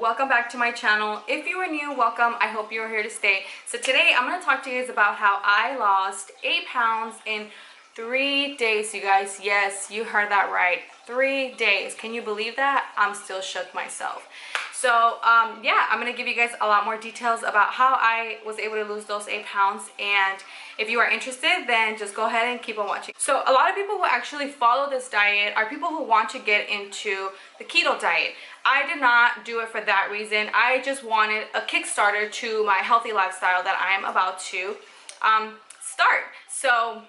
welcome back to my channel. If you are new, welcome. I hope you are here to stay. So today I'm going to talk to you guys about how I lost 8 pounds in 3 days, you guys. Yes, you heard that right. 3 days. Can you believe that? I'm still shook myself. So yeah, I'm going to give you guys a lot more details about how I was able to lose those 8 pounds. And if you are interested, then just go ahead and keep on watching. So a lot of people who actually follow this diet are people who want to get into the keto diet. I did not do it for that reason. I just wanted a Kickstarter to my healthy lifestyle that I am about to start. So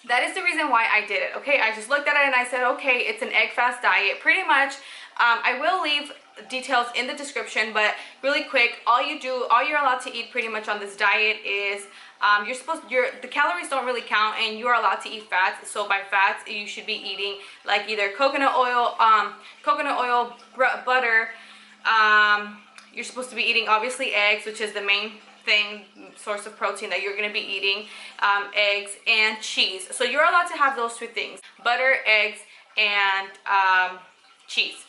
that is the reason why I did it. Okay, I just looked at it and I said, okay, it's an egg fast diet. Pretty much, I will leave details in the description, but really quick, all you're allowed to eat pretty much on this diet is the calories don't really count, and you are allowed to eat fats. So by fats, you should be eating like either coconut oil, butter. You're supposed to be eating obviously eggs, which is the main source of protein that you're going to be eating, eggs and cheese. So you're allowed to have those 2 things: butter, eggs, and cheese.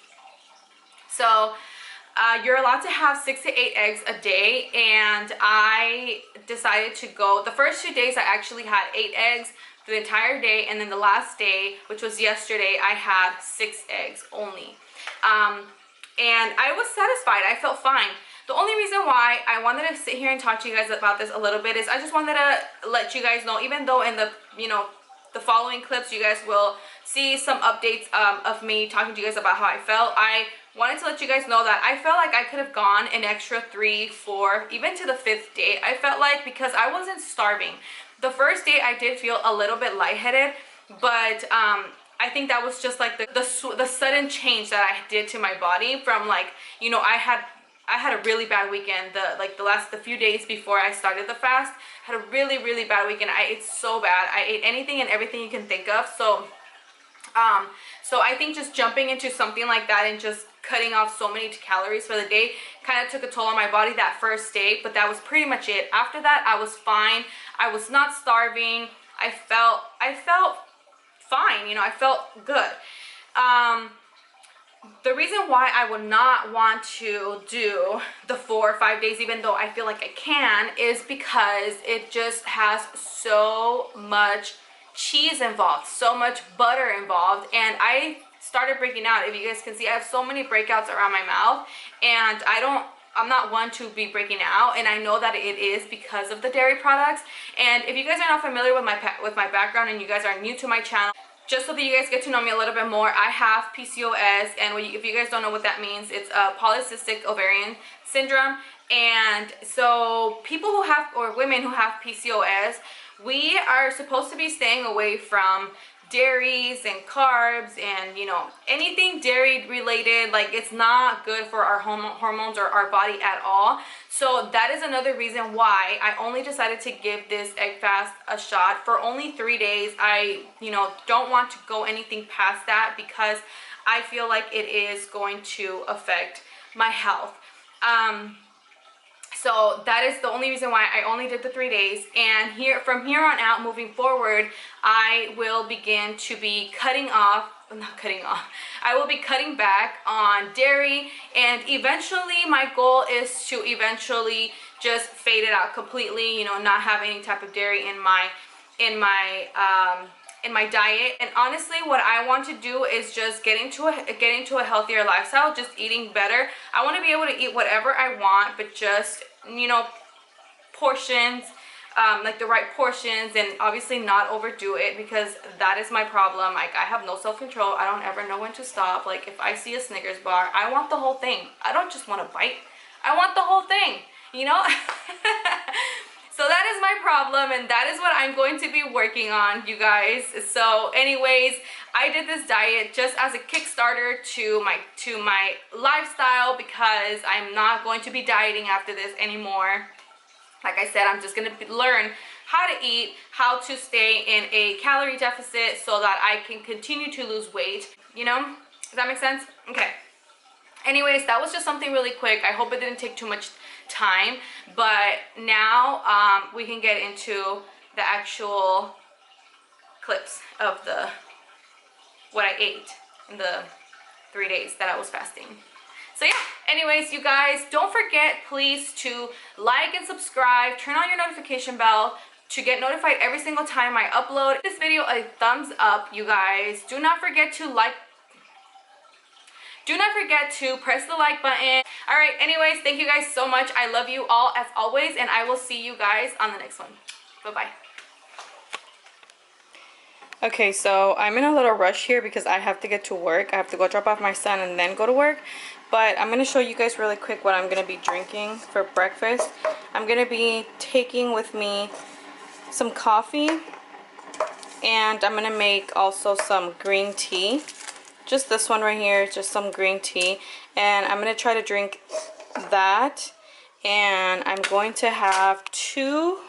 So you're allowed to have 6 to 8 eggs a day, and I decided to go the first 2 days. I actually had 8 eggs for the entire day, and then the last day, which was yesterday, I had 6 eggs only. And I was satisfied. I felt fine. The only reason why I wanted to sit here and talk to you guys about this a little bit is I just wanted to let you guys know, even though in the the following clips you guys will see some updates of me talking to you guys about how I felt, I wanted to let you guys know that I felt like I could have gone an extra 3, 4, even to the 5th day. I felt like, because I wasn't starving. The first day I did feel a little bit lightheaded, but I think that was just like the sudden change that I did to my body from, like, I had a really bad weekend. The few days before I started the fast, I had a really bad weekend. I ate so bad. I ate anything and everything you can think of. So I think just jumping into something like that and just cutting off so many calories for the day kind of took a toll on my body that first day, but that was pretty much it. After that, I was fine. I was not starving. I felt fine. I felt good. The reason why I would not want to do the 4 or 5 days, even though I feel like I can, is because it just has so much cheese involved, so much butter involved, and I started breaking out. If you guys can see, I have so many breakouts around my mouth, and I'm not one to be breaking out, and I know that it is because of the dairy products. And if you guys are not familiar with my background and you guys are new to my channel, just so that you guys get to know me a little bit more, I have PCOS, and if you guys don't know what that means, it's a polycystic ovarian syndrome. And so people who have, or women who have PCOS, we are supposed to be staying away from dairies and carbs and anything dairy related. Like, it's not good for our hormones or our body at all. So that is another reason why I only decided to give this egg fast a shot for only 3 days. I don't want to go anything past that because I feel like it is going to affect my health. So that is the only reason why I only did the 3 days. And from here on out, moving forward, I will begin to be I will be cutting back on dairy, and eventually my goal is to eventually just fade it out completely, not have any type of dairy in my diet. And honestly, what I want to do is just get into a healthier lifestyle, just eating better. I want to be able to eat whatever I want, but just portions, like the right portions, and obviously not overdo it, because that is my problem. Like, I have no self-control. I don't ever know when to stop. Like, if I see a Snickers bar, I want the whole thing. I don't just want a bite. I want the whole thing, So that is my problem, and that is what I'm going to be working on, you guys. So anyways, I did this diet just as a Kickstarter to my lifestyle, because I'm not going to be dieting after this anymore. Like I said, I'm just going to learn how to eat, how to stay in a calorie deficit so that I can continue to lose weight. Does that make sense? Okay. Anyways, that was just something really quick. I hope it didn't take too much time, but now we can get into the actual clips of what I ate in the 3 days that I was fasting. So yeah, anyways, you guys, don't forget please to like and subscribe, turn on your notification bell to get notified every single time I upload. This video a thumbs up, you guys. Do not forget to press the like button. All right, anyways, thank you guys so much. I love you all as always, and I will see you guys on the next one. Bye-bye. Okay, so I'm in a little rush here because I have to get to work. I have to go drop off my son and then go to work. But I'm going to show you guys really quick what I'm going to be drinking for breakfast. I'm going to be taking with me some coffee, and I'm going to make also some green tea. Just this one right here, just some green tea. And I'm going to try to drink that. And I'm going to have two,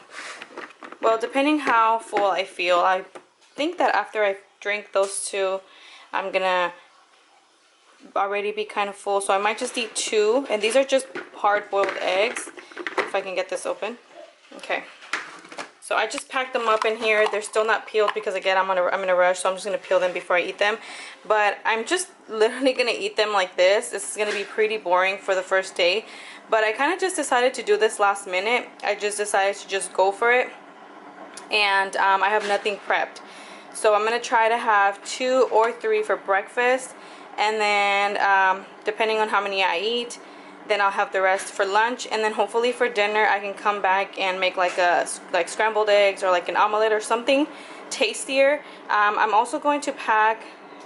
well, depending how full I feel. I think that after I drink those two, I'm going to already be kind of full. So I might just eat two. And these are just hard-boiled eggs. If I can get this open. Okay. So I just packed them up in here. They're still not peeled because again I'm in a rush, so I'm just gonna peel them before I eat them. But I'm just literally gonna eat them like this. This is gonna be pretty boring for the first day. But I kind of just decided to do this last minute. I just decided to just go for it. And I have nothing prepped. So I'm gonna try to have 2 or 3 for breakfast. And then depending on how many I eat, then I'll have the rest for lunch, and then hopefully for dinner I can come back and make like scrambled eggs or like an omelet or something tastier. I'm also going to pack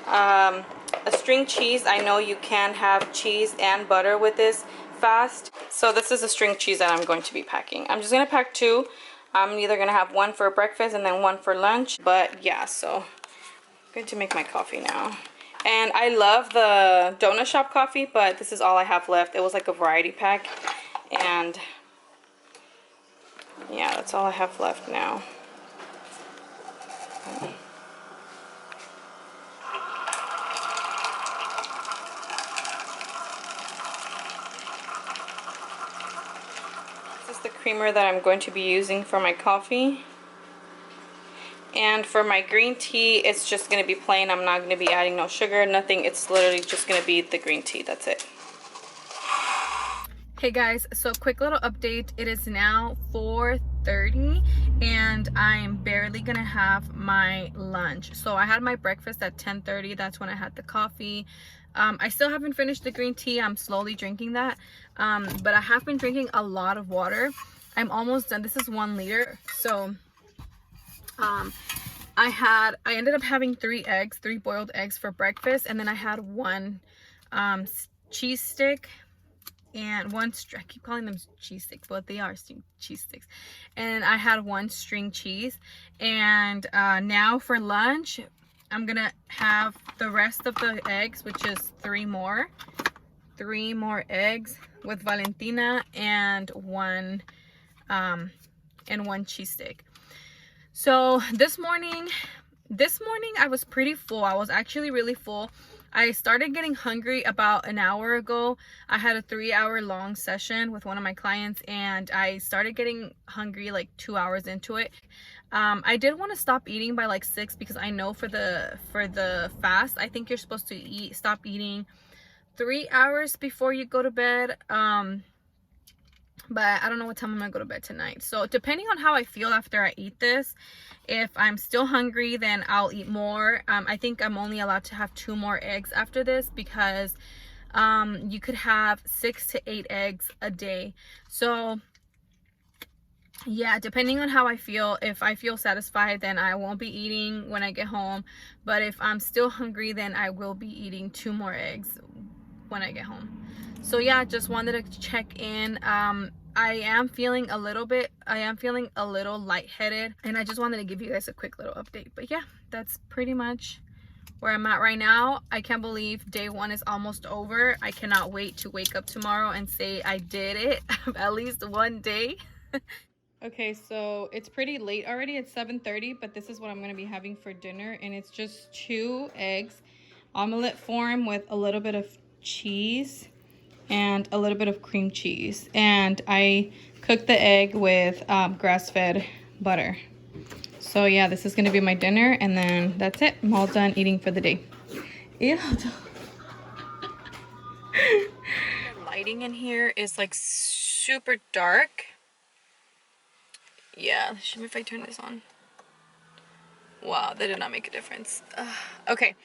a string cheese. I know you can have cheese and butter with this fast. So this is a string cheese that I'm going to be packing. I'm just going to pack 2. I'm either going to have 1 for breakfast and then 1 for lunch. But yeah, so I'm going to make my coffee now. And I love the donut shop coffee, but this is all I have left. It was like a variety pack. And yeah, that's all I have left now. This is the creamer that I'm going to be using for my coffee. And for my green tea, it's just going to be plain. I'm not going to be adding no sugar, nothing. It's literally just going to be the green tea. That's it. Hey guys, so quick little update. It is now 4:30 and I'm barely going to have my lunch. So I had my breakfast at 10:30. That's when I had the coffee. I still haven't finished the green tea. I'm slowly drinking that. But I have been drinking a lot of water. I'm almost done. This is 1 liter. So I ended up having 3 boiled eggs for breakfast, and then I had 1 cheese stick and 1 I keep calling them cheese sticks, but they are cheese sticks. And I had 1 string cheese. And now for lunch, I'm gonna have the rest of the eggs, which is 3 more eggs with Valentina and 1 cheese stick. So this morning I was pretty full. I was actually really full. I started getting hungry about an hour ago. I had a 3-hour long session with one of my clients, and I started getting hungry like 2 hours into it. I did want to stop eating by like 6 because I know for the fast, I think you're supposed to stop eating 3 hours before you go to bed. But I don't know what time I'm gonna go to bed tonight. So depending on how I feel after I eat this, if I'm still hungry, then I'll eat more. I think I'm only allowed to have 2 more eggs after this because you could have 6 to 8 eggs a day. So yeah, depending on how I feel, if I feel satisfied, then I won't be eating when I get home. But if I'm still hungry, then I will be eating 2 more eggs when I get home. So yeah, just wanted to check in. I am feeling a little lightheaded, and I just wanted to give you guys a quick little update. But yeah, that's pretty much where I'm at right now. I can't believe day 1 is almost over. I cannot wait to wake up tomorrow and say I did it at least 1 day. Okay, so it's pretty late already. It's 7:30, but this is what I'm going to be having for dinner, and it's just 2 eggs, omelet form with a little bit of cheese and a little bit of cream cheese. And I cooked the egg with grass-fed butter. So yeah, this is going to be my dinner, and then that's it. I'm all done eating for the day. Ew. lighting in here is like super dark. Yeah, should me if I turn this on. Wow, that did not make a difference. Okay.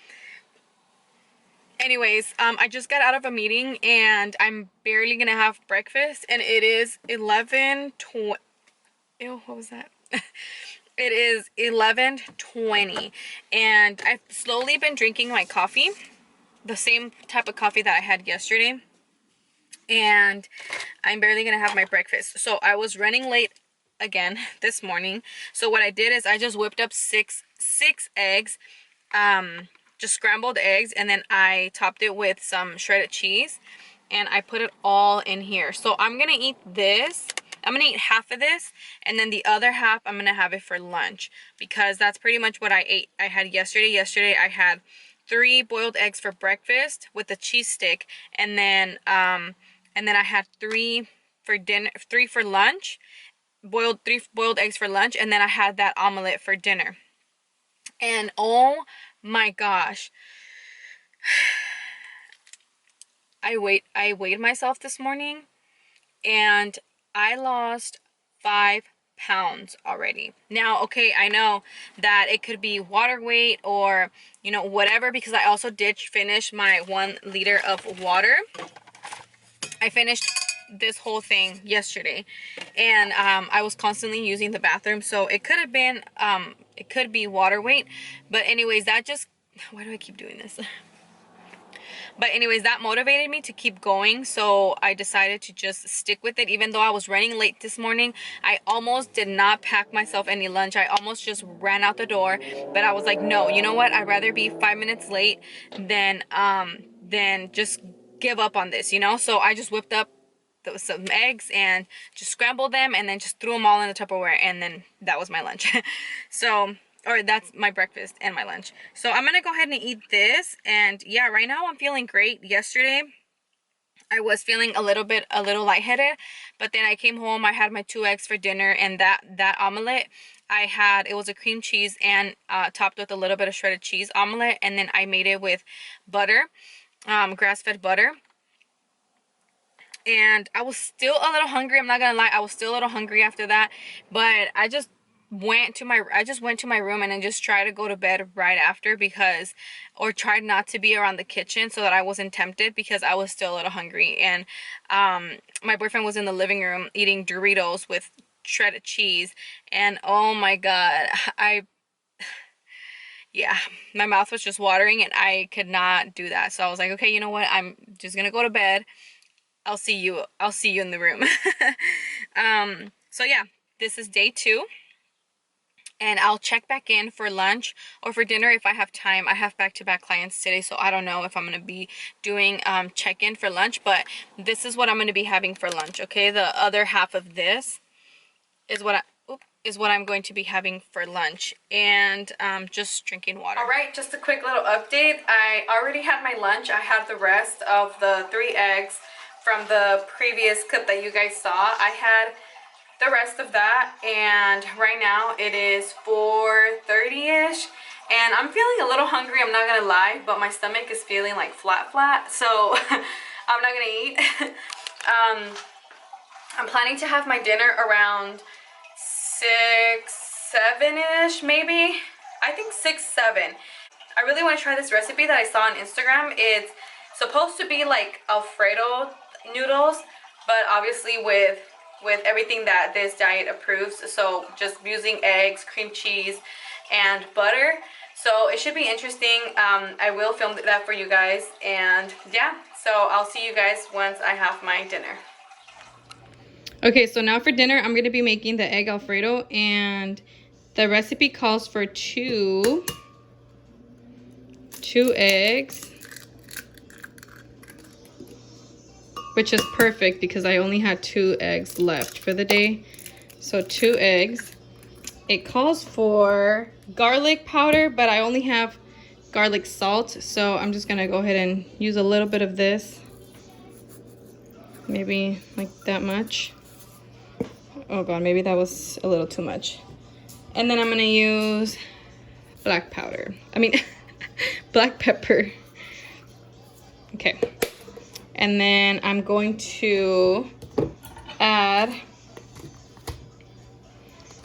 Anyways, I just got out of a meeting and I'm barely gonna have breakfast, and it is 11:20. Ew, what was that? It is 11:20 and I've slowly been drinking my coffee, the same type of coffee that I had yesterday, and I'm barely gonna have my breakfast. So I was running late again this morning. So what I did is I just whipped up six eggs, just scrambled eggs, and then I topped it with some shredded cheese, and I put it all in here. So I'm gonna eat this. I'm gonna eat half of this, and then the other half I'm gonna have it for lunch, because that's pretty much what I ate. I had yesterday I had 3 boiled eggs for breakfast with a cheese stick, and then I had 3 for dinner, 3 for lunch, 3 boiled eggs for lunch, and then I had that omelet for dinner. And oh my gosh, I weighed myself this morning and I lost 5 pounds already. Now, okay, I know that it could be water weight or, you know, whatever, because I also did finish my 1 liter of water. I finished this whole thing yesterday, and I was constantly using the bathroom, so it could have been it could be water weight. But anyways, that just, why do I keep doing this? But anyways, that motivated me to keep going, so I decided to just stick with it. Even though I was running late this morning, I almost did not pack myself any lunch. I almost just ran out the door, but I was like, no, you know what, I'd rather be 5 minutes late than just give up on this, you know. So I just whipped up some eggs and just scrambled them, and then just threw them all in the Tupperware, and then that was my lunch. So, or that's my breakfast and my lunch. So I'm gonna go ahead and eat this. And yeah, right now I'm feeling great. Yesterday I was feeling a little lightheaded, but then I came home, I had my 2 eggs for dinner, and that omelet I had, it was a cream cheese and topped with a little bit of shredded cheese omelet, and then I made it with butter, grass-fed butter. And I was still a little hungry, I'm not gonna lie, I was still a little hungry after that, but I just went to my room and then just tried to go to bed right after, because, or tried not to be around the kitchen so that I wasn't tempted, because I was still a little hungry. And my boyfriend was in the living room eating Doritos with shredded cheese, and oh my god, yeah, my mouth was just watering and I could not do that. So I was like, okay, you know what, I'm just gonna go to bed. I'll see you in the room. So yeah, this is day 2, and I'll check back in for lunch or for dinner if I have time. I have back-to-back clients today, so I don't know if I'm gonna be doing check-in for lunch, but this is what I'm gonna be having for lunch. Okay, the other half of this is what I'm going to be having for lunch, and just drinking water. All right, just a quick little update. I already had my lunch. I had the rest of the 3 eggs from the previous clip that you guys saw. I had the rest of that, and right now it is 4:30ish, and I'm feeling a little hungry, I'm not gonna lie, but my stomach is feeling like flat, so I'm not gonna eat. I'm planning to have my dinner around 6, 7ish, maybe. I think 6, 7. I really want to try this recipe that I saw on Instagram. It's supposed to be like Alfredo noodles, but obviously with everything that this diet approves, so just using eggs, cream cheese, and butter. So it should be interesting. I will film that for you guys, and yeah, so I'll see you guys once I have my dinner. Okay, so now for dinner I'm going to be making the egg Alfredo, and the recipe calls for two eggs, which is perfect because I only had 2 eggs left for the day. So 2 eggs. It calls for garlic powder, but I only have garlic salt, so I'm just gonna go ahead and use a little bit of this. Maybe like that much. Oh god, maybe that was a little too much. And then I'm gonna use black pepper. Okay. And then I'm going to add,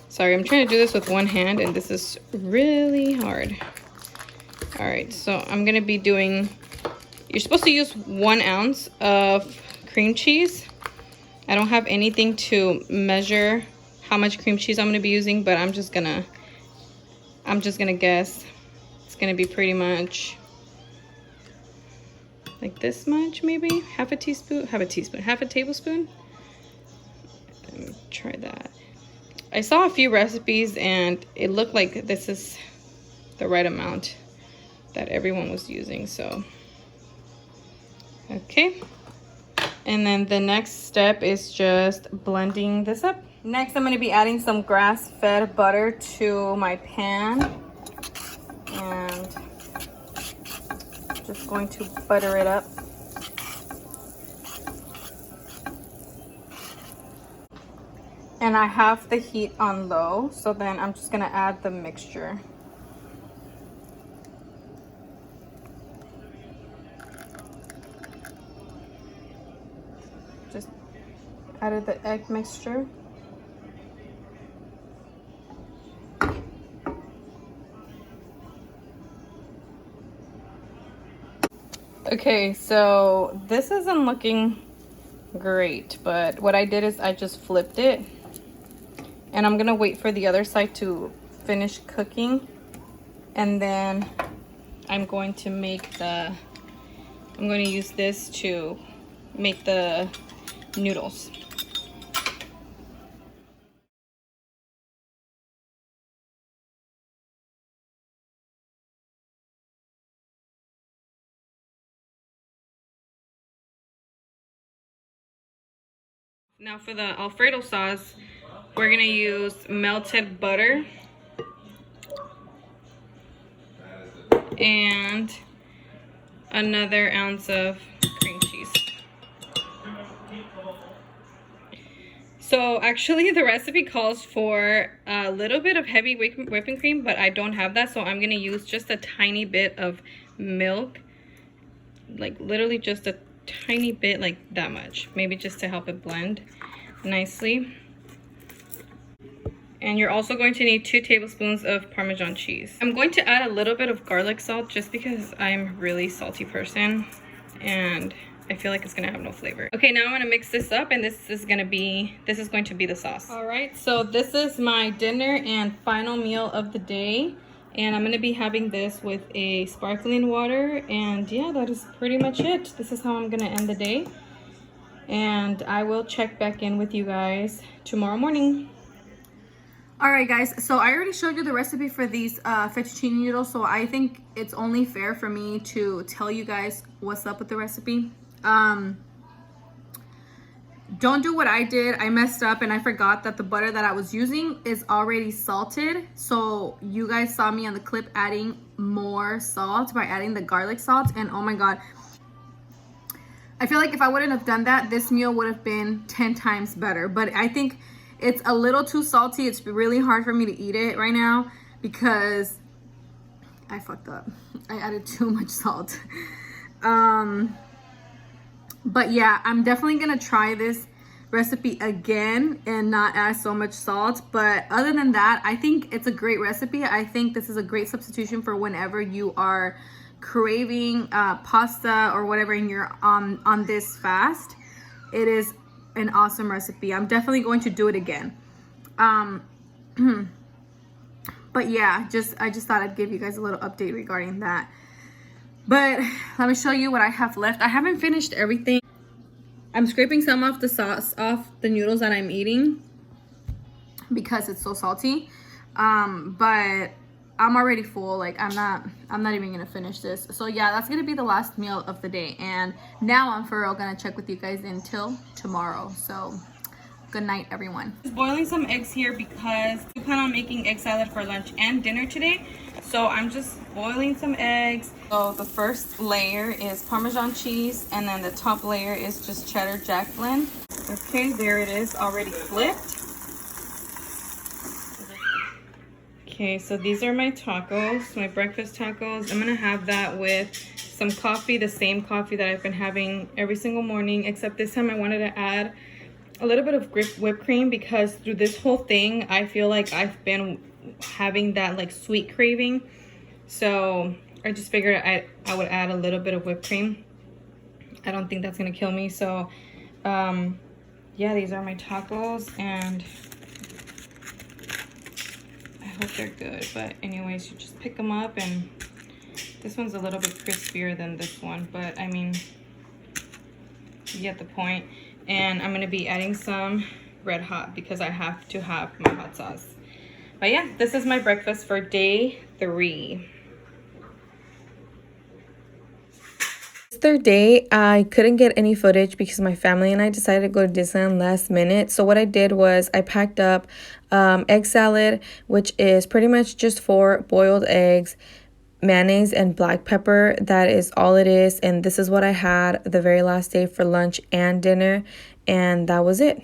sorry, I'm trying to do this with one hand and this is really hard. All right, so I'm gonna be doing, you're supposed to use 1 ounce of cream cheese. I don't have anything to measure how much cream cheese I'm gonna be using, but I'm just gonna guess. It's gonna be pretty much like this much, maybe half a tablespoon. Let me try that. I saw a few recipes and it looked like this is the right amount that everyone was using, so okay. And then the next step is just blending this up. Next, I'm going to be adding some grass-fed butter to my pan and just going to butter it up. And I have the heat on low, so then I'm just going to add the mixture. Just added the egg mixture. Okay, so this isn't looking great, but what I did is I just flipped it and I'm gonna wait for the other side to finish cooking, and then I'm going to use this to make the noodles. Now for the Alfredo sauce, we're gonna use melted butter and another ounce of cream cheese. So actually the recipe calls for a little bit of heavy whipping cream, but I don't have that, so I'm gonna use just a tiny bit of milk, like literally just a tiny bit, like that much, maybe just to help it blend nicely. And you're also going to need 2 tablespoons of Parmesan cheese. I'm going to add a little bit of garlic salt just because I'm a really salty person and I feel like it's gonna have no flavor. Okay, now I'm gonna mix this up, and this is going to be the sauce. All right, so this is my dinner and final meal of the day, and I'm gonna be having this with a sparkling water, and yeah, that is pretty much it. This is how I'm gonna end the day, and I will check back in with you guys tomorrow morning. All right, guys, so I already showed you the recipe for these fettuccine noodles, so I think it's only fair for me to tell you guys what's up with the recipe. Don't do what I did. I messed up and I forgot that the butter that I was using is already salted. So you guys saw me on the clip adding more salt by adding the garlic salt, and oh my god, I feel like if I wouldn't have done that, this meal would have been 10 times better. But I think it's a little too salty. It's really hard for me to eat it right now because I fucked up. I added too much salt. But yeah, I'm definitely gonna try this recipe again and not add so much salt. But other than that, I think it's a great recipe. I think this is a great substitution for whenever you are craving pasta or whatever and you're on this fast. It is an awesome recipe. I'm definitely going to do it again. But yeah, I just thought I'd give you guys a little update regarding that. But let me show you what I have left. I haven't finished everything. I'm scraping some of the sauce off the noodles that I'm eating because it's so salty. But I'm already full. Like I'm not even gonna finish this. So yeah, that's gonna be the last meal of the day. And now I'm for real gonna check with you guys until tomorrow. So good night, everyone. Just boiling some eggs here because we plan on making egg salad for lunch and dinner today. So I'm just boiling some eggs. So the first layer is Parmesan cheese, and then the top layer is just cheddar jack blend. Okay, there it is, already flipped. Okay, so these are my tacos, my breakfast tacos. I'm gonna have that with some coffee, the same coffee that I've been having every single morning, except this time I wanted to add a little bit of whipped cream, because through this whole thing I feel like I've been having that like sweet craving. So I just figured I would add a little bit of whipped cream. I don't think that's gonna kill me. So yeah, these are my tacos, and I hope they're good. But anyways, you just pick them up, and this one's a little bit crispier than this one, but I mean, you get the point. And I'm gonna be adding some Red Hot because I have to have my hot sauce. But yeah, this is my breakfast for day 3. Third day, I couldn't get any footage because my family and I decided to go to Disneyland last minute. So what I did was I packed up egg salad, which is pretty much just 4 boiled eggs, mayonnaise, and black pepper. That is all it is. And this is what I had the very last day for lunch and dinner, and that was it.